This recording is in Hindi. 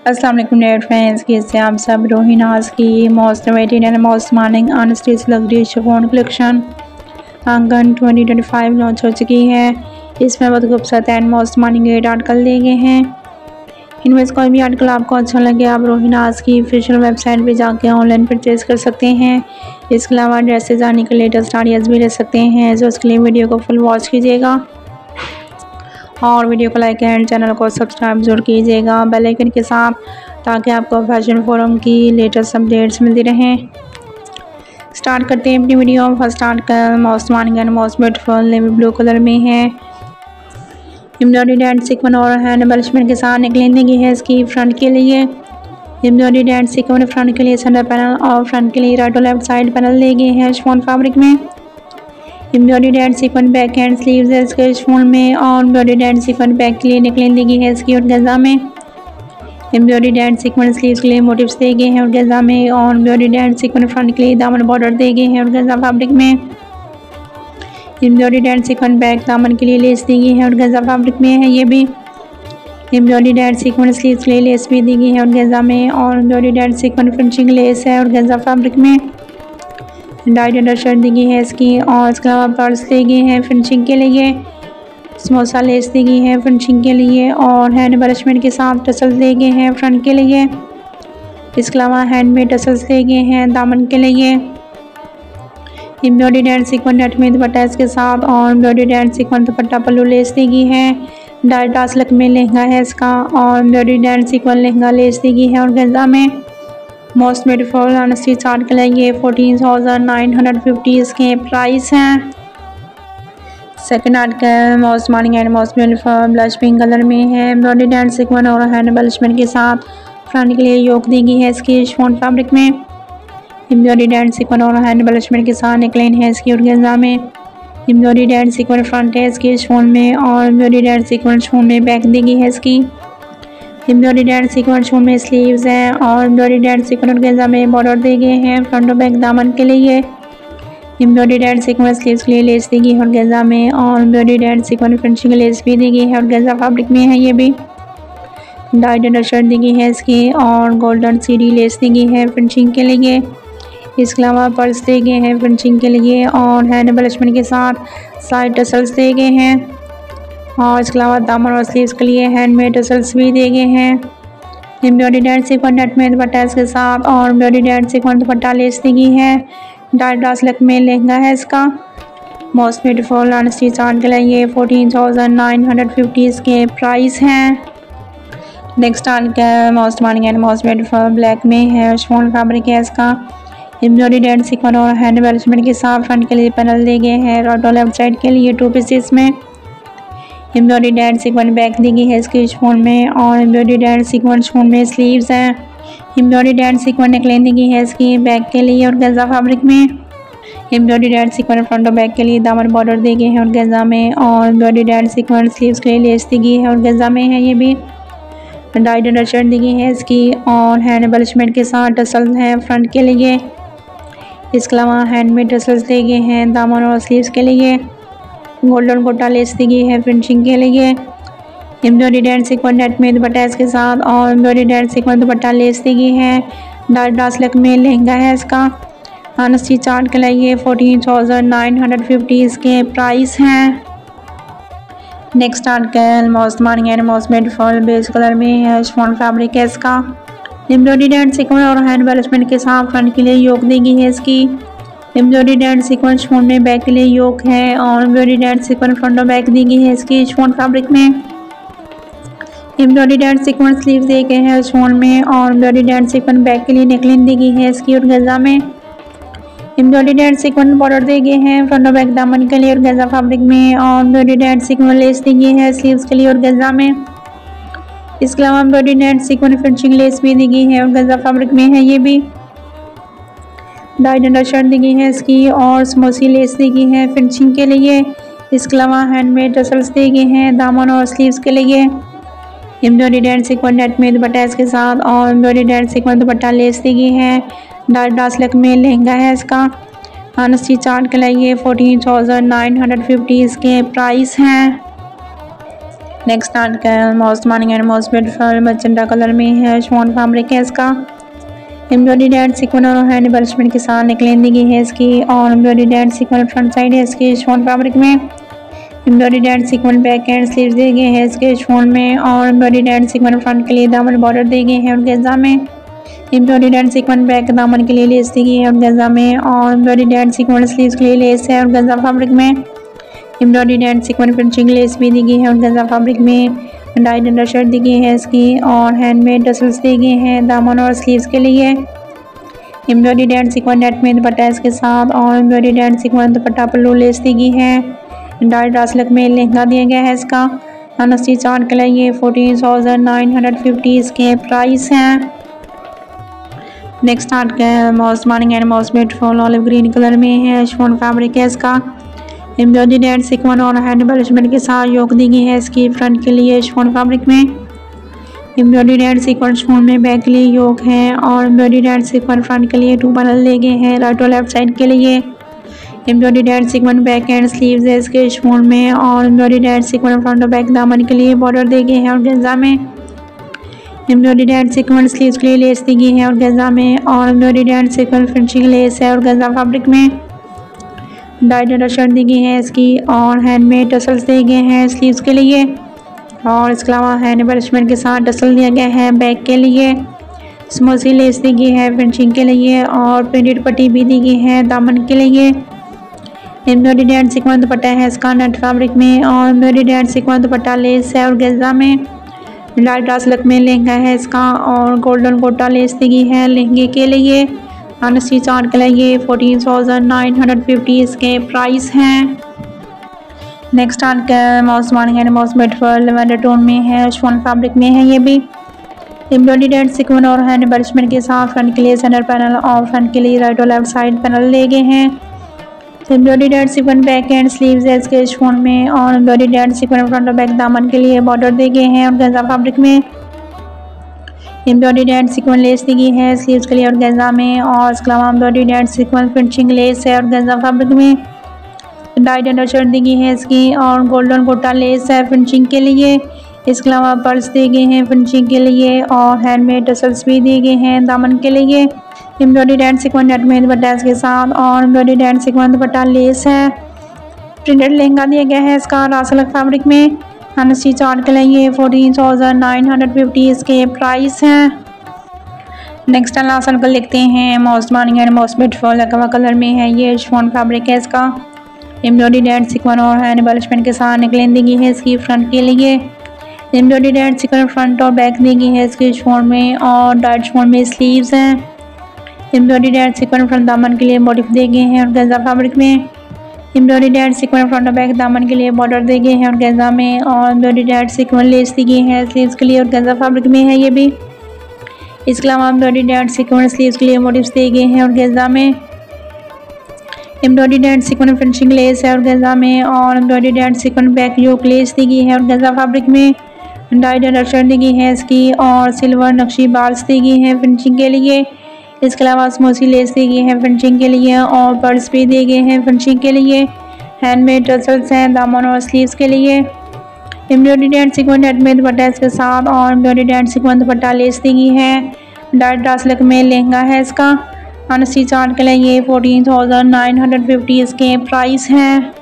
अस्सलाम वालेकुम डियर फ्रेंड्स, कैसे आप सब। रोहिनाज की most waited and most morning unstitch luxury chiffon collection Aangan 2025 launch हो चुकी है। इसमें बहुत खूबसूरत एंड मोस्ट मार्निंग 8 आर्टिकल दिए गए हैं। इनमें से कोई भी आर्टिकल आपको अच्छा लगे आप रोहिनाज की ऑफिशियल वेबसाइट पे जाके ऑनलाइन परचेज कर सकते हैं। इसके अलावा ड्रेसेज आने के लेटेस्ट आइडियाज़ भी ले सकते हैं, जो उसके लिए वीडियो को फुल वॉच कीजिएगा और वीडियो को लाइक एंड चैनल को सब्सक्राइब जरूर कीजिएगा बेल आइकन के साथ, ताकि आपको फैशन फोरम की लेटेस्ट अपडेट्स मिलती रहें। स्टार्ट करते हैं अपनी video. First article most morning and most beautiful navy blue colour में है। एम्ब्रॉयडरी एंड सीक्वेंस और हैंड एम्बलिशमेंट के साथ निकलें देंगी है इसकी फ्रंट के लिए। एम्ब्रॉयडरी एंड सीक्वेंस फ्रंट के लिए सेंटर पैनल और फ्रंट के लिए राइट और लेफ्ट साइड पैनल दिए गए हैं शिफॉन फैब्रिक में। Embroidery and sequence back hand sleeves है इसके शिफॉन में और एम्ब्रॉयडरी एंड सीक्वेंस बैक के लिए निकलें देगी है इसकी ऑर्गेन्जा में। एम्ब्रॉयडरी एंड सीक्वेंस स्लीव्स के लिए मोटिव्स दिए गए हैं ऑर्गेन्जा में और एम्ब्रॉयडरी एंड सीक्वेंस फ्रंट के लिए दामन बॉर्डर दिए गए हैं ऑर्गेन्जा फैब्रिक में। एम्ब्रॉयडरी एंड सीक्वेंस बैक दामन के लिए लेस दी गई है ऑर्गेन्जा फैब्रिक में है ये भी। एम्ब्रॉयडरी एंड सीक्वेंस स्लीव्स के लिए लेस भी दी गई है ऑर्गेन्जा में और embroidery and sequence finishing lace है ऑर्गेन्जा फैब्रिक में। डाइट अंडर शर्ट दी गई है इसकी और इसके अलावा पर्स दी गई है फिनिशिंग के लिए। समोसा लेस दी गई है फिनिशिंग के लिए और हैंड एम्बलिशमेंट के साथ टसल्स दिए गए हैं फ्रंट के लिए। इसके अलावा हैंड में टसल्स दिए गए हैं दामन के लिए। एम्ब्रॉयडरी एंड सीक्वेंस नेट में दुपट्टा इसके साथ और embroidery and sequence dupatta pallu lace दी गई है। डाइट टासलक में लहंगा है इसका और embroidery and sequence lehenga lace दी गई है ऑर्गेन्जा में। मोस्ट ब्यूटीफुल अनस्टिच आर्टिकल है ये 14,950 इसके प्राइस हैं। Second article most morning and most beautiful blush pink colour में है। एम्ब्रॉयडरी एंड सीक्वेंस और हैंड एम्बलिशमेंट के साथ फ्रंट के लिए योक दी गई है इसकी शिफॉन फैब्रिक में। एम्ब्रॉयडरी एंड सीक्वेंस और हैंड एम्बलिशमेंट के साथ निकलें है इसकी ऑर्गेन्जा में। एम्ब्रॉयडरी एंड सीक्वेंस फ्रंट है इसकी शिफॉन में और एम्ब्रॉयडरी एंड सीक्वेंस शिफॉन में बैक दी गई है इसकी। एम्ब्रॉयडरी एंड सीक्वेंस शिफॉन में स्लीव्स हैं और एम्ब्रॉयडरी एंड सीक्वेंस ऑर्गेन्जा में बॉर्डर दिए गए हैं फ्रंट और बैक दामन के लिए। एम्ब्रॉयडरी एंड सीक्वेंस स्लीव्स के लिए लेस दी गई है ऑर्गेन्जा में और embroidery and sequence finishing less भी दी गई है ऑर्गेन्जा फैब्रिक में है ये भी। डाइट अंडर शर्ट दी गई है इसकी और गोल्डन सीडी लेस दी गई है फिनिशिंग के लिए। इसके अलावा पर्स दिए गए हैं फिनिशिंग के लिए और हैंड एम्बलिशमेंट के साथ साइड टसल्स दिए गए हैं और इसके अलावा दामन और स्लीव्स के लिए हैंडमेड टसल्स भी दिए गए हैं। एम्ब्रॉयडरी एंड सीक्वेंस नेट में दुपट्टा इसके साथ और embroidery and sequence dupatta lace दी गई है। डाइट टासलक में लहंगा है इसका। मोस्ट ब्यूटीफुल अनस्टिच आर्टिकल है ये 14,950 इसके प्राइस हैं। Next article most morning and most beautiful black में है शिफॉन फैब्रिक है इसका। एम्ब्रॉयडरी एंड सीक्वेंस और हैंड एम्बलिशमेंट के साथ फ्रंट के लिए पैनल दिए गए हैं राइट और लेफ्ट साइड के लिए 2 पीसेस में। Embroidery and sequence back the गई है इसके शिफॉन में और एम्ब्रॉयडरी एंड सीक्वेंस शिफॉन में स्लीव्स हैं। एम्ब्रॉयडरी एंड सीक्वेंस नेकलाइन दी गई है इसकी बैक के लिए ऑर्गेन्जा फैब्रिक में। एम्ब्रॉयडरी एंड सीक्वेंस फ्रंट और बैक के लिए दामन बॉर्डर दिए गए हैं ऑर्गेन्जा में और एम्ब्रॉयडरी एंड सीक्वेंस स्लीव्स के लिए लेस दी गई है ऑर्गेन्जा में है ये भी। डाइट अंडर शर्ट दी गई है इसकी और हैंड एम्बलिशमेंट के साथ टसल्स हैं फ्रंट के लिए। इसके अलावा हैंडमेड टसल्स दिए गए हैं दामन और स्लीव्स के लिए। गोल्डन गोटा लेस दी गई है फिनिशिंग के लिए। एम्ब्रॉयडरी एंड सीक्वेंस नेट में दुपट्टा इसके साथ और embroidery and sequence dupatta lace दी गई है। डाइट टासलक में लहंगा है इसका। अनस्टिच आर्टिकल है ये 14,950 इसके प्राइस हैं। Next article most morning and most beautiful beige colour में है शिफॉन फैब्रिक है इसका। एम्ब्रॉयडरी एंड सीक्वेंस और हैंड एम्बलिशमेंट के साथ फ्रंट के लिए योक दी गई है इसकी। एम्ब्रॉयडरी एंड सीक्वेंस शिफॉन में बैक के लिए योक है और एम्ब्रॉयडरी एंड सीक्वेंस फ्रंट और बैक दी गई है इसकी शिफॉन फैब्रिक में। एम्ब्रॉयडरी एंड सीक्वेंस स्लीव्स दिए गए हैं शिफॉन में और एम्ब्रॉयडरी एंड सीक्वेंस बैक के लिए नेकलाइन दी गई है इसकी ऑर्गेन्जा में। एम्ब्रॉयडरी एंड सीक्वेंस बॉर्डर दिए गए हैं फ्रंट और बैक दामन के लिए ऑर्गेन्जा फैब्रिक में और एम्ब्रॉयडरी एंड सीक्वेंस लेस दी गई है स्लीव्स के लिए ऑर्गेन्जा में। इसके अलावा embroidery and sequence finishing less भी दी गई है ऑर्गेन्जा फैब्रिक में है ये भी। डाइट अंडर शर्ट दी गई है इसकी और समोसी लेस दी गई है फिनिशिंग के लिए। इसके अलावा हैंडमेड टसल्स दिए गए हैं दामन और स्लीव्स के लिए। एम्ब्रॉयडरी एंड सीक्वेंस नेट में दुपट्टा इसके साथ और embroidery and sequence dupatta lace दी गई है। डाइट टासलक में लहंगा है इसका। अनस्टिच आर्टिकल है ये 14,950 इसके प्राइस हैं। Next article most morning and most beautiful magenta colour में है। शिफॉन फैब्रिक है इसका। एम्ब्रॉयडरी एंड सीक्वेंस और हैंड एम्बेलिशमेंट के साथ नेकलाइन दी गई है इसकी और embroidery and sequence front side है इसकी शिफॉन फैब्रिक में। Embroidery and sequence back and sleeves दिए गए हैं इसके शिफॉन में और एम्ब्रॉयडरी एंड सीक्वेंस फ्रंट के लिए दामन बॉर्डर दिए गए हैं ऑर्गेन्जा में। एम्ब्रॉयडरी एंड सीक्वेंस बैक दामन के लिए लेस दी गई है ऑर्गेन्जा में और एम्ब्रॉयडरी एंड सीक्वेंस स्लीव्स के लिए लेस है ऑर्गेन्जा फैब्रिक में। Embroidery and sequence finishing less भी दी गई है ऑर्गेन्जा फैब्रिक में। डाइड अंडर शर्ट दी गई है इसकी और हैंडमेड टसल्स दिए गए हैं दामन और स्लीव्स के लिए। एम्ब्रॉयडरी एंड सीक्वेंस नेट में दुपट्टा इसके साथ और embroidery and sequence dupatta pallu lace दी गई है। डाइड रासलक में लहंगा दिया गया है इसका। अनस्टी चार्ट के लिए ये 14,950 इसके प्राइस हैं। Next article most morning and most beautiful olive green colour में है। शिफॉन फैब्रिक है इसका। एम्ब्रॉयडरी एंड सीक्वेंस और हैंड एम्बेलिशमेंट के साथ योक दी गई है इसकी फ्रंट के लिए शिफॉन फैब्रिक में। एम्ब्रॉयडरी एंड सीक्वेंस शिफॉन में बैक के लिए योक है और एम्ब्रॉयडरी एंड सीक्वेंस फ्रंट के लिए 2 पैनल ले गए हैं राइट और लेफ्ट साइड के लिए। Embroidery and sequence back and sleeves है इसके शिफॉन में और एम्ब्रॉयडरी एंड सीक्वेंस फ्रंट और बैक दामन के लिए बॉर्डर दे गए हैं ऑर्गेन्जा में। एम्ब्रॉयडरी एंड सीक्वेंस स्लीव्स के लिए लेस दी गई है ऑर्गेन्जा में और embroidery and sequence finishing lace है ऑर्गेन्जा फैब्रिक में। डाइड अंडर शर्ट दी गई है इसकी और हैंडमेड टसल्स दिए गए हैं स्लीव्स के लिए और इसके अलावा हैंड एम्बेलिशमेंट के साथ टसल दिया गया है बैक के लिए। स्मोसी लेस दी गई है फिनिशिंग के लिए और प्रिंटेड पट्टी भी दी गई है दामन के लिए। एम्ब्रॉयडरी एंड सीक्वेंस दुपट्टा है इसका नेट फैब्रिक में और embroidery and sequence dupatta less है ऑर्गेन्जा में। लाइट रासलक में लहंगा है इसका और गोल्डन गोटा लेस दी गई है लहंगे के लिए। अनस्टी चार्ट के लिए ये 14,950 इसके प्राइस हैं। Next article most morning and most beautiful lavender tone में है। शिफॉन फैब्रिक में है ये भी। एम्ब्रॉयडरी एंड सीक्वेंस और हैंड एम्बेलिशमेंट के साथ फ्रंट के लिए सेंटर पैनल और फ्रंट के लिए राइट और लेफ्ट साइड पैनल ले गए हैं। Embroidery and sequence back and sleeves है इसके शिफॉन में और एम्ब्रॉयडरी एंड सीक्वेंस फ्रंट और बैक दामन के लिए बॉर्डर दे गए हैं ऑर्गेन्जा फैब्रिक में। एम्ब्रॉयडरी एंड सीक्वेंस लेस दी गई है स्लीव्स के लिए ऑर्गेन्जा में और इसके अलावा embroidery and sequence finishing lace है ऑर्गेन्जा फैब्रिक में। डाइड अंडर शर्ट दी गई है इसकी और गोल्डन गोटा लेस है फिनिशिंग के लिए। इसके अलावा पर्स दिए गए हैं फिनिशिंग के लिए और हैंडमेड टसल्स भी दिए गए हैं दामन के लिए। एम्ब्रॉयडरी एंड सीक्वेंस नेट में दुपट्टा के साथ और embroidery and sequence dupatta less है। प्रिंटेड लहंगा दिया गया है इसका रासलक फैब्रिक में। अनस्टी चार्ट के लिए ये 14,950 इसके प्राइस हैं। नेक्स्ट लास्ट आर्टिकल देखते हैं most morning and most beautiful aqua colour में है। ये शिफॉन फैब्रिक है इसका। एम्ब्रॉयडरी एंड सीक्वेंस और हैंड एम्बेलिशमेंट के साथ नेकलाइन दी गई है इसकी फ्रंट के लिए। एम्ब्रॉयडरी एंड सीक्वेंस फ्रंट और बैक दी गई है इसके शिफॉन में और डाइट शिफॉन में स्लीव्स हैं। एम्ब्रॉयडरी एंड सीक्वेंस फ्रंट दामन के लिए मोटिफ दे गए हैं ऑर्गेन्जा फैब्रिक में। एम्ब्रॉयडरी एंड सीक्वेंस फ्रंट और बैक दामन के लिए बॉर्डर दे गए हैं ऑर्गेन्जा में और एम्ब्रॉयडरी एंड सीक्वेंस लेस दी गई है स्लीव्स के लिए ऑर्गेन्जा फैब्रिक में है ये भी। इसके अलावा एम्ब्रॉयडरी एंड सीक्वेंस स्लीव्स के लिए मोटिव्स दिए गए हैं ऑर्गेन्जा में। Embroidery and sequence finishing lace है ऑर्गेन्जा में और embroidery and sequence back yoke lace दी गई है ऑर्गेन्जा फैब्रिक में। डाइड अंडर शर्ट दी गई है इसकी और सिल्वर नक्शी बार्स दी गई है फिनिशिंग के लिए। इसके अलावा स्मोसी लेस दी गई है फिनिशिंग के लिए और पर्स भी दिए गए हैं फिनिशिंग के लिए। हैंडमेड टसल्स हैं दामन और स्लीव्स के लिए। एम्ब्रॉयडरी एंड सीक्वेंस नेट में दुपट्टा इसके साथ और embroidery and sequence dupatta lace दी गई है। डाइट रासलक में लहंगा है इसका। अनस्टी चार्ट के लिए ये 14,950 इसके प्राइस हैं।